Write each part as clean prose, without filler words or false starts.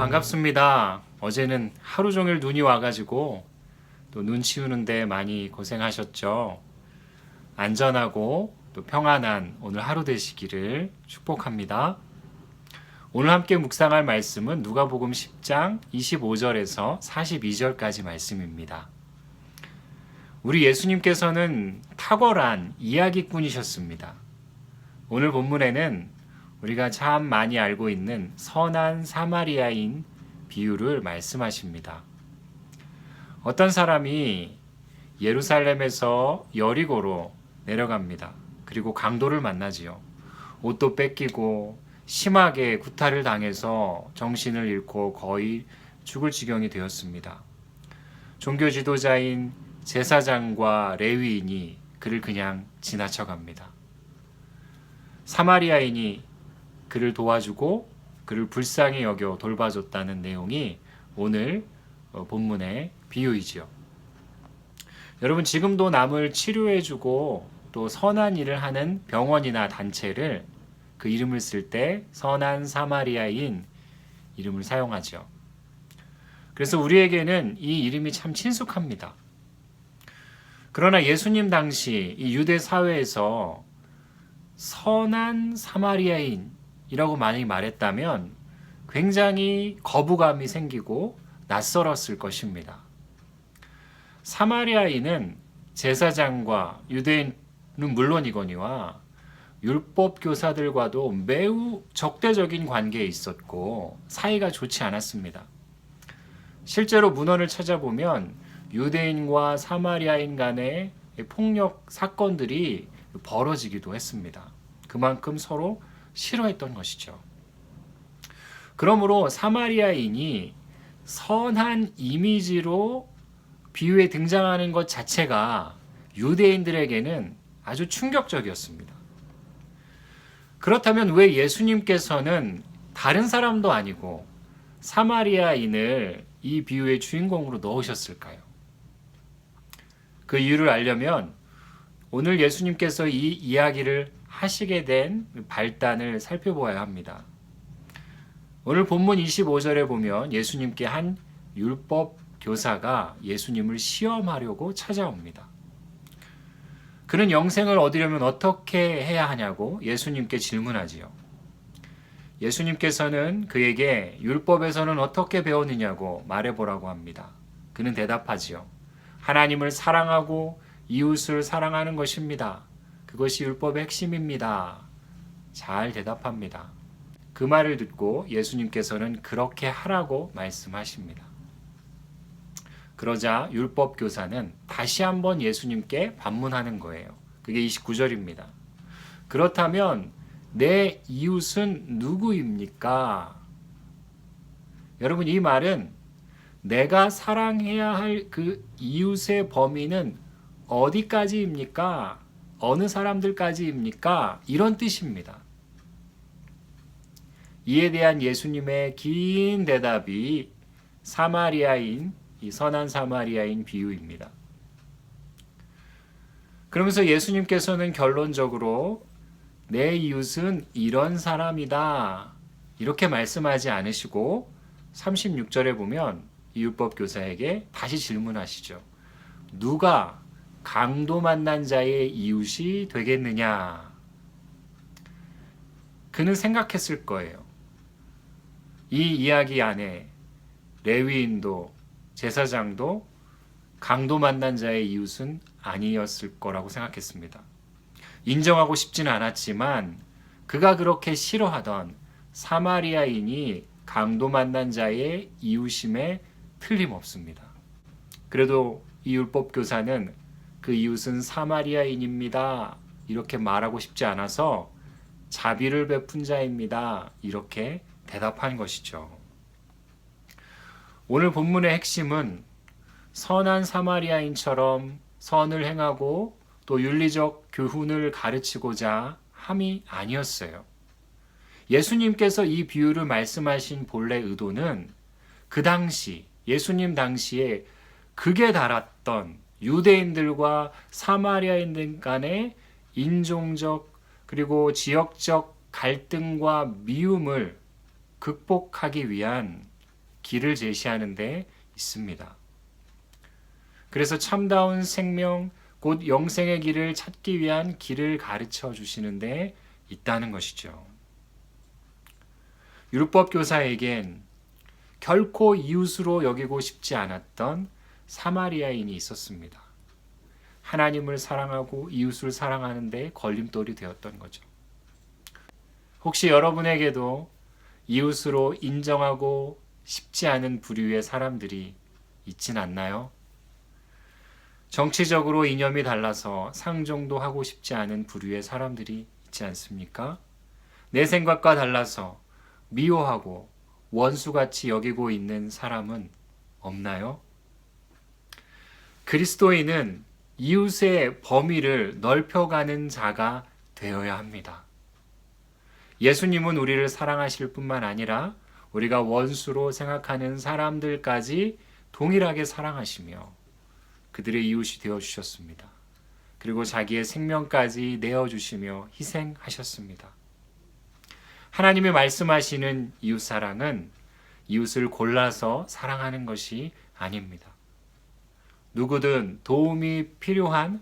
반갑습니다. 어제는 하루 종일 눈이 와가지고 또 눈 치우는데 많이 고생하셨죠? 안전하고 또 평안한 오늘 하루 되시기를 축복합니다. 오늘 함께 묵상할 말씀은 누가복음 10장 25절에서 42절까지 말씀입니다. 우리 예수님께서는 탁월한 이야기꾼이셨습니다. 오늘 본문에는 우리가 참 많이 알고 있는 선한 사마리아인 비유를 말씀하십니다. 어떤 사람이 예루살렘에서 여리고로 내려갑니다. 그리고 강도를 만나지요. 옷도 뺏기고 심하게 구타를 당해서 정신을 잃고 거의 죽을 지경이 되었습니다. 종교 지도자인 제사장과 레위인이 그를 그냥 지나쳐갑니다. 사마리아인이 그를 도와주고 그를 불쌍히 여겨 돌봐줬다는 내용이 오늘 본문의 비유이지요. 여러분, 지금도 남을 치료해주고 또 선한 일을 하는 병원이나 단체를 그 이름을 쓸 때 선한 사마리아인 이름을 사용하죠. 그래서 우리에게는 이 이름이 참 친숙합니다. 그러나 예수님 당시 이 유대 사회에서 선한 사마리아인이라고 많이 말했다면 굉장히 거부감이 생기고 낯설었을 것입니다. 사마리아인은 제사장과 유대인은 물론이거니와 율법 교사들과도 매우 적대적인 관계에 있었고 사이가 좋지 않았습니다. 실제로 문헌을 찾아보면 유대인과 사마리아인 간의 폭력 사건들이 벌어지기도 했습니다. 그만큼 서로 싫어했던 것이죠. 그러므로 사마리아인이 선한 이미지로 비유에 등장하는 것 자체가 유대인들에게는 아주 충격적이었습니다. 그렇다면 왜 예수님께서는 다른 사람도 아니고 사마리아인을 이 비유의 주인공으로 넣으셨을까요? 그 이유를 알려면 오늘 예수님께서 이 이야기를 하시게 된 발단을 살펴보아야 합니다. 오늘 본문 25절에 보면 예수님께 한 율법 교사가 예수님을 시험하려고 찾아옵니다. 그는 영생을 얻으려면 어떻게 해야 하냐고 예수님께 질문하지요. 예수님께서는 그에게 율법에서는 어떻게 배웠느냐고 말해보라고 합니다. 그는 대답하지요. 하나님을 사랑하고 이웃을 사랑하는 것입니다. 그것이 율법의 핵심입니다. 잘 대답합니다. 그 말을 듣고 예수님께서는 그렇게 하라고 말씀하십니다. 그러자 율법 교사는 다시 한번 예수님께 반문하는 거예요. 그게 29절입니다. 그렇다면 내 이웃은 누구입니까? 여러분, 이 말은 내가 사랑해야 할 그 이웃의 범위는 어디까지입니까? 어느 사람들까지입니까? 이런 뜻입니다. 이에 대한 예수님의 긴 대답이 사마리아인, 이 선한 사마리아인 비유입니다. 그러면서 예수님께서는 결론적으로 내 이웃은 이런 사람이다 이렇게 말씀하지 않으시고 36절에 보면 이 율법 교사에게 다시 질문하시죠. 누가 강도 만난 자의 이웃이 되겠느냐? 그는 생각했을 거예요. 이 이야기 안에 레위인도 제사장도 강도 만난 자의 이웃은 아니었을 거라고 생각했습니다. 인정하고 싶지는 않았지만 그가 그렇게 싫어하던 사마리아인이 강도 만난 자의 이웃임에 틀림없습니다. 그래도 이 율법 교사는 그 이웃은 사마리아인입니다. 이렇게 말하고 싶지 않아서 자비를 베푼 자입니다. 이렇게 대답한 것이죠. 오늘 본문의 핵심은 선한 사마리아인처럼 선을 행하고 또 윤리적 교훈을 가르치고자 함이 아니었어요. 예수님께서 이 비유를 말씀하신 본래 의도는 그 당시 예수님 당시에 극에 달았던 유대인들과 사마리아인들 간의 인종적 그리고 지역적 갈등과 미움을 극복하기 위한 길을 제시하는 데 있습니다. 그래서 참다운 생명, 곧 영생의 길을 찾기 위한 길을 가르쳐 주시는 데 있다는 것이죠. 율법 교사에겐 결코 이웃으로 여기고 싶지 않았던 사마리아인이 있었습니다. 하나님을 사랑하고 이웃을 사랑하는 데 걸림돌이 되었던 거죠. 혹시 여러분에게도 이웃으로 인정하고 싶지 않은 부류의 사람들이 있진 않나요? 정치적으로 이념이 달라서 상종도 하고 싶지 않은 부류의 사람들이 있지 않습니까? 내 생각과 달라서 미워하고 원수같이 여기고 있는 사람은 없나요? 그리스도인은 이웃의 범위를 넓혀가는 자가 되어야 합니다. 예수님은 우리를 사랑하실 뿐만 아니라 우리가 원수로 생각하는 사람들까지 동일하게 사랑하시며 그들의 이웃이 되어주셨습니다. 그리고 자기의 생명까지 내어주시며 희생하셨습니다. 하나님이 말씀하시는 이웃사랑은 이웃을 골라서 사랑하는 것이 아닙니다. 누구든 도움이 필요한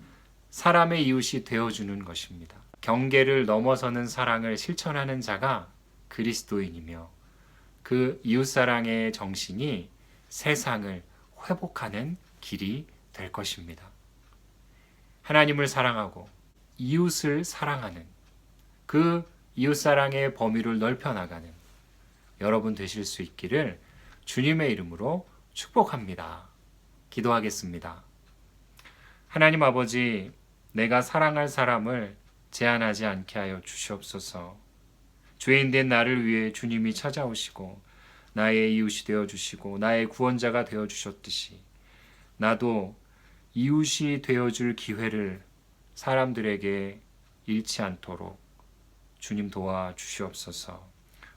사람의 이웃이 되어주는 것입니다. 경계를 넘어서는 사랑을 실천하는 자가 그리스도인이며 그 이웃사랑의 정신이 세상을 회복하는 길이 될 것입니다. 하나님을 사랑하고 이웃을 사랑하는 그 이웃사랑의 범위를 넓혀나가는 여러분 되실 수 있기를 주님의 이름으로 축복합니다. 기도하겠습니다. 하나님 아버지, 내가 사랑할 사람을 제한하지 않게 하여 주시옵소서. 죄인된 나를 위해 주님이 찾아오시고 나의 이웃이 되어주시고 나의 구원자가 되어주셨듯이 나도 이웃이 되어줄 기회를 사람들에게 잃지 않도록 주님 도와주시옵소서.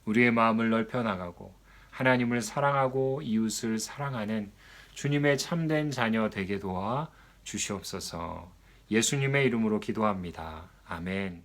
우리의 마음을 넓혀나가고 하나님을 사랑하고 이웃을 사랑하는 주님의 참된 자녀 되게 도와 주시옵소서. 예수님의 이름으로 기도합니다. 아멘.